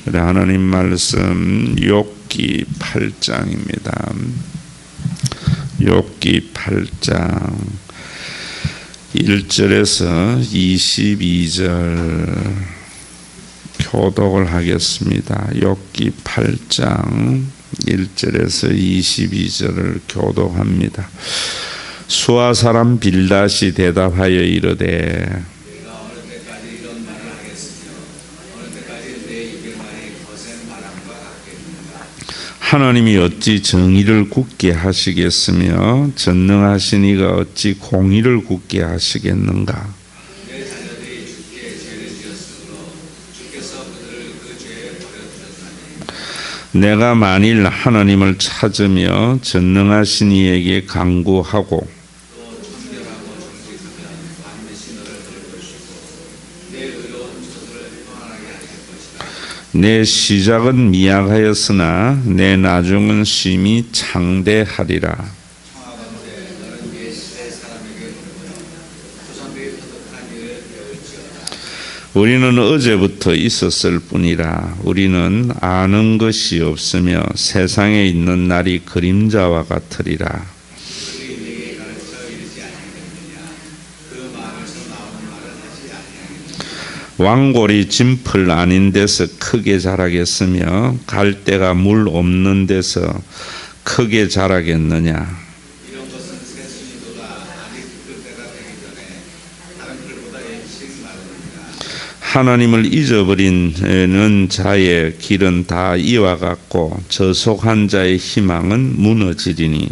그래, 하나님 말씀 욥기 8장입니다. 욥기 8장 1절에서 22절 교독을 하겠습니다. 욥기 8장 1절에서 22절을 교독합니다. 수아 사람 빌닷이 대답하여 이르되 하나님이 어찌 정의를 굳게 하시겠으며 전능하신 이가 어찌 공의를 굳게 하시겠는가? 내가 만일 하나님을 찾으며 전능하신 이에게 간구하고 내 시작은 미약하였으나 내 나중은 심히 창대하리라. 우리는 어제부터 있었을 뿐이라. 우리는 아는 것이 없으며 세상에 있는 날이 그림자와 같으리라. 왕골이 진풀 아닌 데서 크게 자라겠으며 갈대가 물 없는 데서 크게 자라겠느냐. 하나님을 잊어버리는 자의 길은 다 이와 같고 저속한 자의 희망은 무너지리니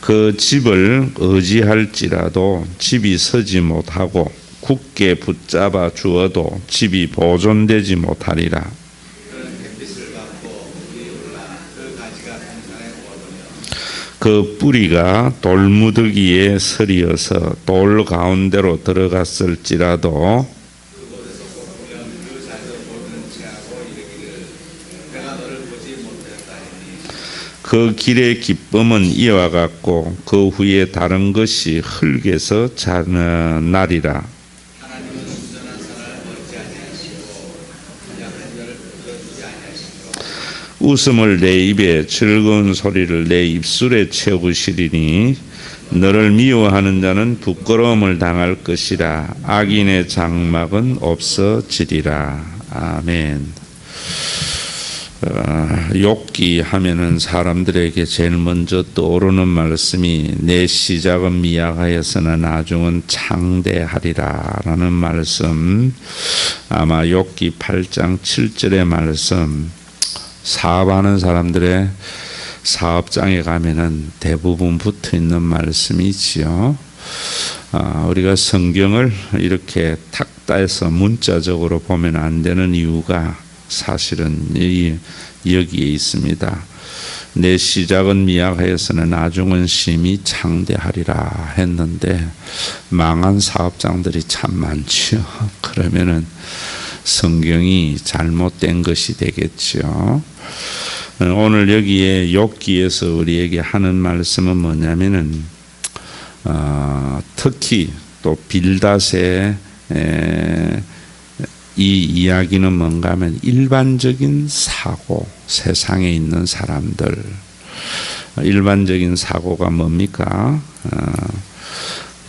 그 집을 의지할지라도 집이 서지 못하고 굳게 붙잡아 주어도 집이 보존되지 못하리라. 그 뿌리가 돌무더기에 서리어서 돌 가운데로 들어갔을지라도 그 길의 기쁨은 이와 같고 그 후에 다른 것이 흙에서 자라나리라. 웃음을 내 입에 즐거운 소리를 내 입술에 채우시리니 너를 미워하는 자는 부끄러움을 당할 것이라. 악인의 장막은 없어지리라. 아멘. 욥기 하면은 사람들에게 제일 먼저 떠오르는 말씀이 내 시작은 미약하였으나 나중은 창대하리라 라는 말씀. 아마 욥기 8장 7절의 말씀, 사업하는 사람들의 사업장에 가면은 대부분 붙어 있는 말씀이지요. 우리가 성경을 이렇게 탁 따서 문자적으로 보면 안 되는 이유가 사실은 여기에 있습니다. 내 시작은 미약하였으나 나중은 심히 창대하리라 했는데 망한 사업장들이 참 많죠. 그러면은 성경이 잘못된 것이 되겠죠. 오늘 여기에 욥기에서 우리에게 하는 말씀은 뭐냐면은 특히 또 빌닷의 이 이야기는 뭔가 하면 일반적인 사고, 세상에 있는 사람들, 일반적인 사고가 뭡니까?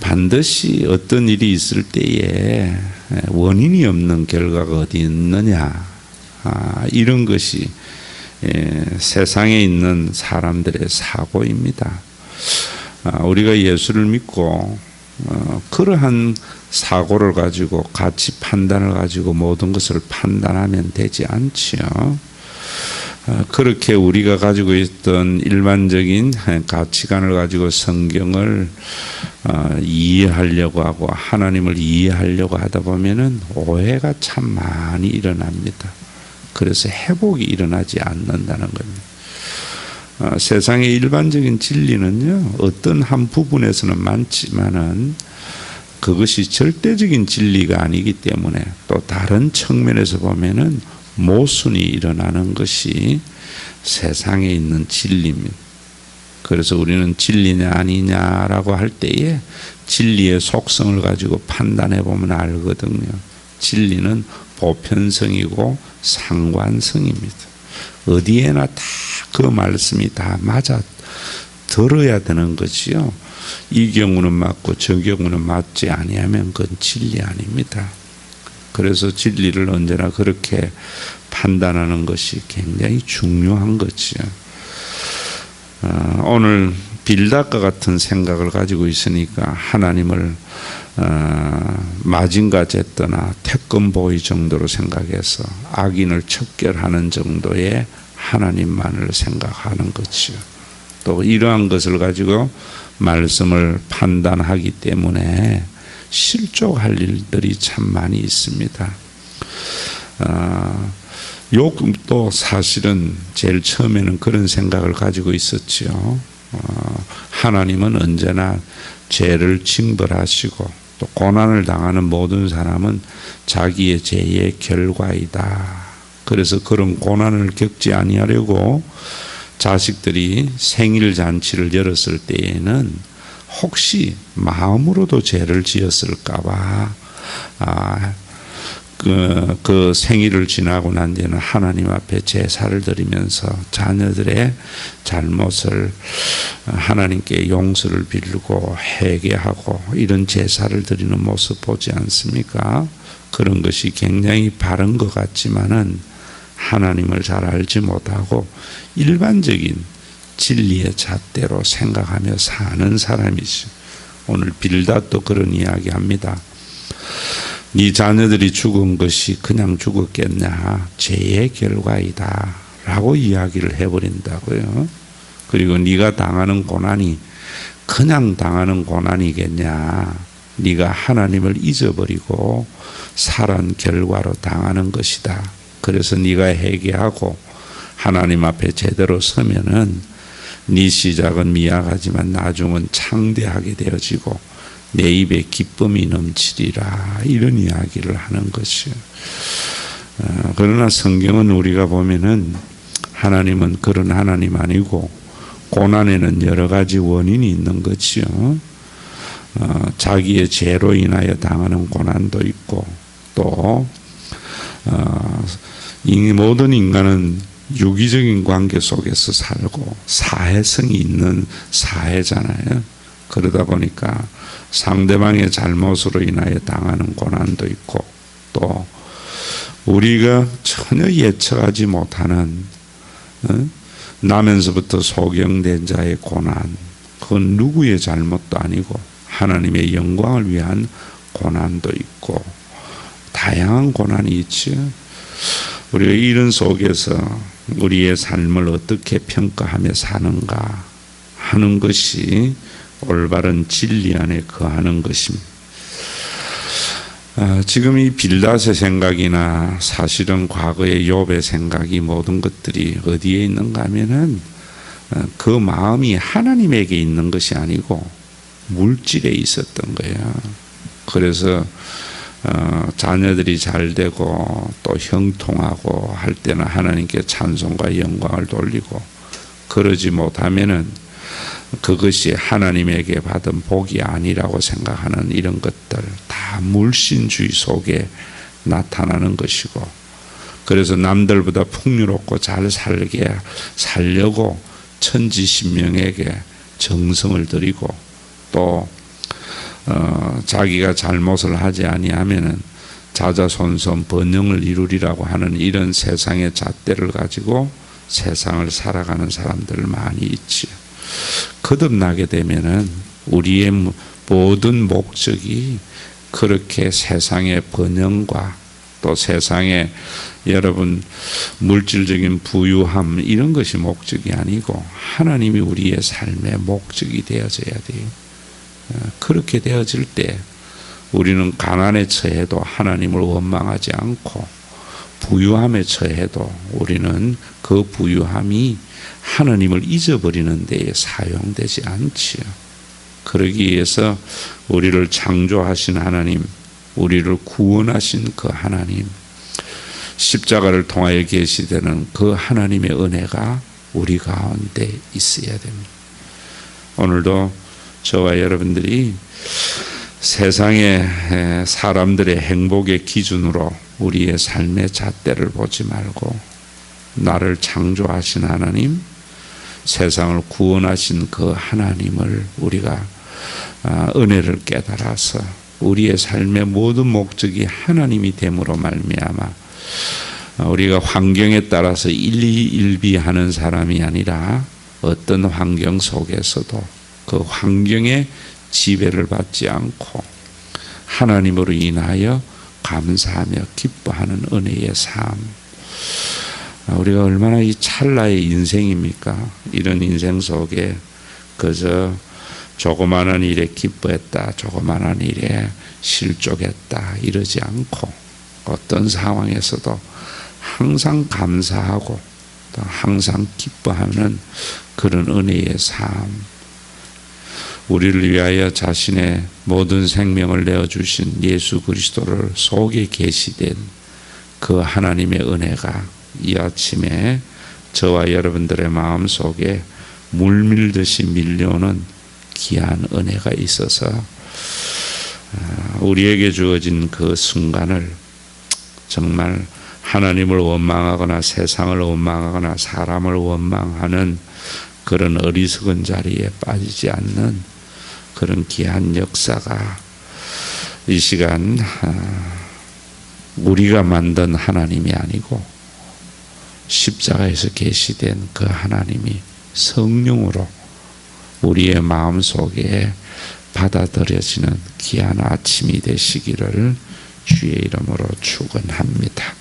반드시 어떤 일이 있을 때에 원인이 없는 결과가 어디 있느냐, 이런 것이 세상에 있는 사람들의 사고입니다. 우리가 예수를 믿고 그러한 사고를 가지고 가치 판단을 가지고 모든 것을 판단하면 되지 않지요. 그렇게 우리가 가지고 있던 일반적인 가치관을 가지고 성경을 이해하려고 하고 하나님을 이해하려고 하다 보면은 오해가 참 많이 일어납니다. 그래서 회복이 일어나지 않는다는 겁니다. 세상의 일반적인 진리는요, 어떤 한 부분에서는 많지만은 그것이 절대적인 진리가 아니기 때문에 또 다른 측면에서 보면은 모순이 일어나는 것이 세상에 있는 진리입니다. 그래서 우리는 진리냐 아니냐라고 할 때에 진리의 속성을 가지고 판단해 보면 알거든요. 진리는 보편성이고 상관성입니다. 어디에나 다 그 말씀이 다 맞아 들어야 되는 거지요. 이 경우는 맞고 저 경우는 맞지 아니하면 그건 진리 아닙니다. 그래서 진리를 언제나 그렇게 판단하는 것이 굉장히 중요한 거지요. 오늘 빌닷과 같은 생각을 가지고 있으니까 하나님을 마징가 제떠나 태권보이 정도로 생각해서 악인을 척결하는 정도의 하나님만을 생각하는 것이요. 또 이러한 것을 가지고 말씀을 판단하기 때문에 실족할 일들이 참 많이 있습니다. 욥도 사실은 제일 처음에는 그런 생각을 가지고 있었지요. 하나님은 언제나 죄를 징벌하시고 또 고난을 당하는 모든 사람은 자기의 죄의 결과이다. 그래서 그런 고난을 겪지 아니하려고 자식들이 생일 잔치를 열었을 때에는 혹시 마음으로도 죄를 지었을까봐 그 생일을 지나고 난 뒤에는 하나님 앞에 제사를 드리면서 자녀들의 잘못을 하나님께 용서를 빌고 회개하고 이런 제사를 드리는 모습 보지 않습니까? 그런 것이 굉장히 바른 것 같지만은 하나님을 잘 알지 못하고 일반적인 진리의 잣대로 생각하며 사는 사람이죠. 오늘 빌닷도 그런 이야기합니다. 네 자녀들이 죽은 것이 그냥 죽었겠냐? 죄의 결과이다 라고 이야기를 해버린다고요. 그리고 네가 당하는 고난이 그냥 당하는 고난이겠냐? 네가 하나님을 잊어버리고 살한 결과로 당하는 것이다. 그래서 네가 회개하고 하나님 앞에 제대로 서면은 네 시작은 미약하지만 나중은 창대하게 되어지고 내 입에 기쁨이 넘치리라 이런 이야기를 하는 것이요. 그러나 성경은 우리가 보면은 하나님은 그런 하나님 아니고 고난에는 여러 가지 원인이 있는 것이요. 자기의 죄로 인하여 당하는 고난도 있고 또 모든 인간은 유기적인 관계 속에서 살고 사회성이 있는 사회잖아요. 그러다 보니까 상대방의 잘못으로 인하여 당하는 고난도 있고 또 우리가 전혀 예측하지 못하는 나면서부터 소경된 자의 고난, 그건 누구의 잘못도 아니고 하나님의 영광을 위한 고난도 있고 다양한 고난이 있죠. 우리가 이런 속에서 우리의 삶을 어떻게 평가하며 사는가 하는 것이 올바른 진리 안에 거하는 것입니다. 지금 이 빌닷의 생각이나 사실은 과거의 욥의 생각이 모든 것들이 어디에 있는가 하면은 그 마음이 하나님에게 있는 것이 아니고 물질에 있었던 거예요. 그래서 자녀들이 잘 되고 또 형통하고 할 때는 하나님께 찬송과 영광을 돌리고 그러지 못하면은 그것이 하나님에게 받은 복이 아니라고 생각하는 이런 것들 다 물신주의 속에 나타나는 것이고 그래서 남들보다 풍요롭고 잘 살려고 천지신명에게 정성을 들이고 또 자기가 잘못을 하지 아니하면은 자자손손 번영을 이루리라고 하는 이런 세상의 잣대를 가지고 세상을 살아가는 사람들 많이 있지요. 거듭나게 되면은 우리의 모든 목적이 그렇게 세상의 번영과 또 세상의 여러분 물질적인 부유함 이런 것이 목적이 아니고 하나님이 우리의 삶의 목적이 되어져야 돼요. 그렇게 되어질 때 우리는 가난에 처해도 하나님을 원망하지 않고 부유함에 처해도 우리는 그 부유함이 하나님을 잊어버리는 데에 사용되지 않지요. 그러기 위해서 우리를 창조하신 하나님, 우리를 구원하신 그 하나님, 십자가를 통하여 계시되는 그 하나님의 은혜가 우리 가운데 있어야 됩니다. 오늘도 저와 여러분들이 세상의 사람들의 행복의 기준으로 우리의 삶의 잣대를 보지 말고 나를 창조하신 하나님, 세상을 구원하신 그 하나님을 우리가 은혜를 깨달아서 우리의 삶의 모든 목적이 하나님이 됨으로 말미암아 우리가 환경에 따라서 일희일비하는 사람이 아니라 어떤 환경 속에서도 그 환경에 지배를 받지 않고 하나님으로 인하여 감사하며 기뻐하는 은혜의 삶. 우리가 얼마나 이 찰나의 인생입니까? 이런 인생 속에 그저 조그마한 일에 기뻐했다, 조그마한 일에 실족했다 이러지 않고 어떤 상황에서도 항상 감사하고 또 항상 기뻐하는 그런 은혜의 삶. 우리를 위하여 자신의 모든 생명을 내어주신 예수 그리스도를 속에 계시된 그 하나님의 은혜가 이 아침에 저와 여러분들의 마음 속에 물밀듯이 밀려오는 귀한 은혜가 있어서 우리에게 주어진 그 순간을 정말 하나님을 원망하거나 세상을 원망하거나 사람을 원망하는 그런 어리석은 자리에 빠지지 않는 그런 귀한 역사가 이 시간 우리가 만든 하나님이 아니고 십자가에서 계시된 그 하나님이 성령으로 우리의 마음속에 받아들여지는 귀한 아침이 되시기를 주의 이름으로 축원합니다.